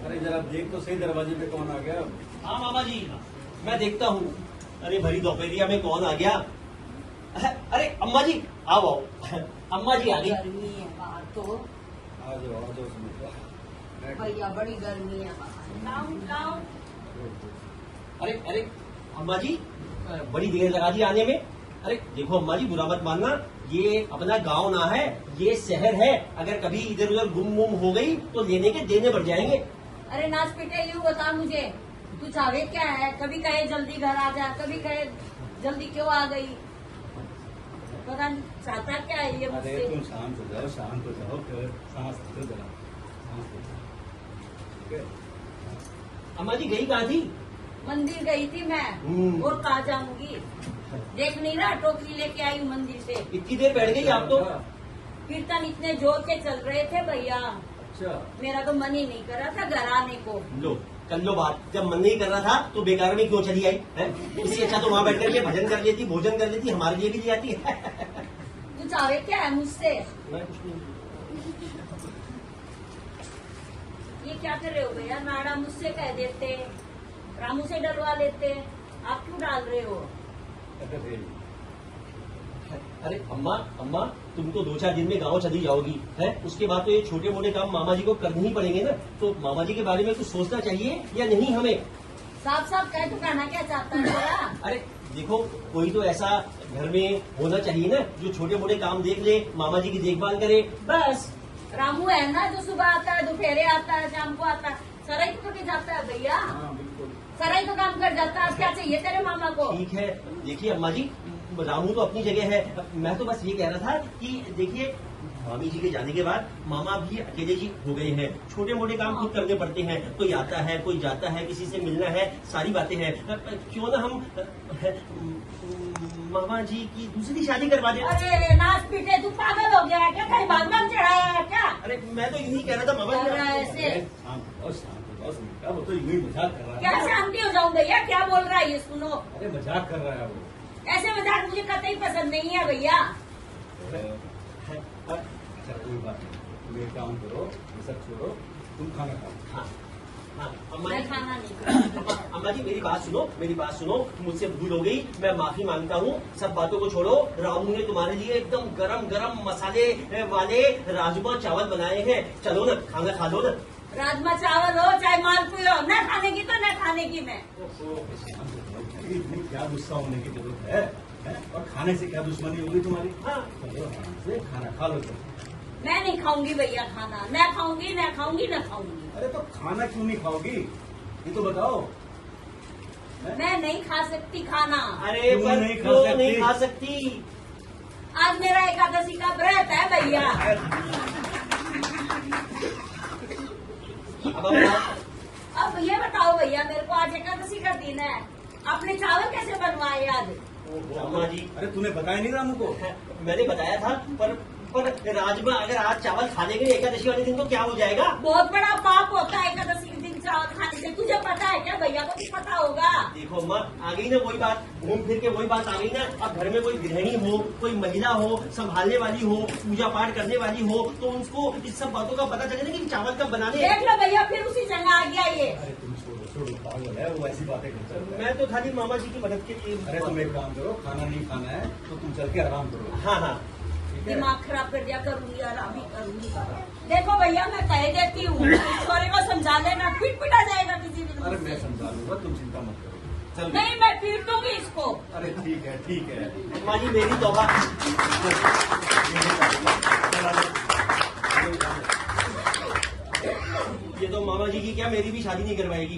अरे जरा देख तो सही दरवाजे पे कौन आ गया। हाँ मामा जी, मैं देखता हूँ। अरे भरी दोपहरिया में कौन आ गया? अरे अम्मा जी आओ आओ। अम्मा जी आ गई। गर्मी है बाहर तो आ जाओ सुमित्रा। भैया, बड़ी गर्मी है बाहर। लाओ लाओ। अरे अरे अम्मा जी, बड़ी देर लगा दी आने में। अरे देखो अम्मा जी, बुरा मत मानना, ये अपना गांव ना है, ये शहर है। अगर कभी इधर उधर गुम गुम हो गई तो लेने के देने बढ़ जाएंगे। अरे नाच पीटे यूँ बता मुझे, तू चाहे क्या है? कभी कहे जल्दी घर आ जा, कभी कहे जल्दी क्यों आ गई, पता नहीं चाहता क्या है ये अरे मुझसे। तुम शांत हो जाओ फिर सांस लो जरा, सांस लो। ठीक है। अम्मा जी गई कहाँ थी? मंदिर गई थी मैं, और कहाँ जाऊंगी? देख नहीं रहा, टोकरी लेके आई हूँ मंदिर से। इतनी देर बैठ गई आप तो। कीर्तन इतने जोर के चल रहे थे भैया, अच्छा, मेरा तो मन ही नहीं कर रहा था घर आने को। लो कर लो बात। जब मन नहीं कर रहा था तो बेकार में क्यों चली आई है? इससे अच्छा तो वहाँ बैठ करके भजन कर लेती, भोजन कर लेती, हमारे लिए भी ले आती है। तू चाहे क्या है मुझसे? मैं कुछ नहीं। ये क्या कर रहे हो भैया? नाड़ा मुझसे कह देते, रामू से डलवा लेते, आप क्यों डाल रहे हो? अरे अम्मा अम्मा, तुम तो 2-4 दिन में गांव चली जाओगी है, उसके बाद तो ये छोटे मोटे काम मामा जी को करने ही पड़ेंगे ना। तो मामा जी के बारे में कुछ सोचना चाहिए या नहीं हमें? साफ साफ कह, तू कहना क्या चाहता है भैया? अरे देखो, कोई तो ऐसा घर में होना चाहिए ना जो छोटे मोटे काम देख ले, मामा जी की देखभाल करे, बस। रामू है ना, जो सुबह आता है, दोपहरे आता है, शाम को आता है, सराय तो करके जाता है भैया। हाँ बिल्कुल। सराय तो काम कर जाता है, क्या चाहिए तेरे मामा को? ठीक है, देखिए अम्मा जी, रामू तो अपनी जगह है। मैं तो बस ये कह रहा था कि देखिए, मामी जी के जाने के बाद मामा भी अकेले जी हो गए हैं, छोटे मोटे काम खुद करने पड़ते हैं। कोई आता है, कोई जाता है, किसी से मिलना है, सारी बातें हैं। क्यों ना हम मामा जी की दूसरी शादी करवा दें? अरे नाच पीटे, तू पागल हो गया है क्या? कहीं भगवान चढ़ाया है क्या? अरे मैं तो यही कह रहा था मामा कर रहा है जी। ऐसे। शांत हो जाओ सुमित्रा, वो तो यूं ही मजाक कर रहा है। क्या शांति हो जाऊं भैया? क्या बोल रहा है ये? सुनो, अरे मजाक कर रहा है वो। ऐसे मजाक मुझे कतई पसंद नहीं है भैया। अच्छा कोई बात नहीं, तुम एक काम करो, ये सब छोड़ो, तुम खाना खाओ। हाँ हाँ अम्मा मैं जी, खाना नहीं खाऊंगी। अम्मा जी मेरी बात सुनो, मेरी बात सुनो। मुझसे भूल हो गई, मैं माफी मांगता हूँ। सब बातों को छोड़ो। रामू ने तुम्हारे लिए एकदम गरम गरम मसाले वाले राजमा चावल बनाए हैं। चलो ना, खाना खा लो ना। राजमा चावल हो चाहे मालपुई हो, न खाने की तो न खाने की मैं। इतनी क्या गुस्सा होने की जरूरत है? और खाने से क्या दुश्मनी होगी तुम्हारी? हाँ चलो आराम से खाना खा लो तुम। मैं नहीं खाऊंगी भैया खाना, न खाऊंगी न खाऊंगी न खाऊंगी। अरे तो खाना क्यों नहीं खाओगी, ये तो बताओ। मैं नहीं खा सकती खाना। अरे क्यों पर नहीं खा क्यों सकती? नहीं खा सकती? आज मेरा एकादशी का व्रत है भैया। अब ये बताओ भैया मेरे को, आज एकादशी का दिन है, आपने चावल कैसे बनवाए आज? अम्मा जी, अरे तूने बताया नहीं रामू को? मैंने बताया था, पर राजमा अगर आज चावल खाने के लिए एकादशी वाले दिन तो क्या हो जाएगा? बहुत बड़ा पाप होता है एकादशी के दिन चावल खाने से, तुझे पता है क्या? भैया को भी पता होगा। देखो अम्मा, आ गई ना वही बात, घूम फिर के वही बात आ गई ना। अब घर में कोई गृहिणी हो, कोई महिला हो, संभालने वाली हो, पूजा पाठ करने वाली हो, तो उसको इस सब बातों का पता चले ना कि चावल कब बनाने हैं। देख लो भैया, फिर उसी जगह आ गया ये। अरे तुम छोड़ो पागल है वो, ऐसी बातें करता है। मैं तो खाली मामा जी की मदद के लिए। अरे तुम एक काम करो, खाना नहीं खाना है तो तुम चल के आराम करो। हाँ हाँ ठीक है? दिमाग खराब कर दिया, करूंगी आराम ही करूंगी। देखो भैया मैं कह देती हूँ, छोरे को समझा लेना, पीट पिटा जाएगा किसी दिन अरे मैं मुझसे। समझा लूंगा, तुम चिंता मत करो। चल नहीं, मैं पीट दूंगी इसको। अरे ठीक है ठीक है। अम्मा जी मेरी तौबा। ये तो मामा जी की क्या, मेरी भी शादी नहीं करवाएगी।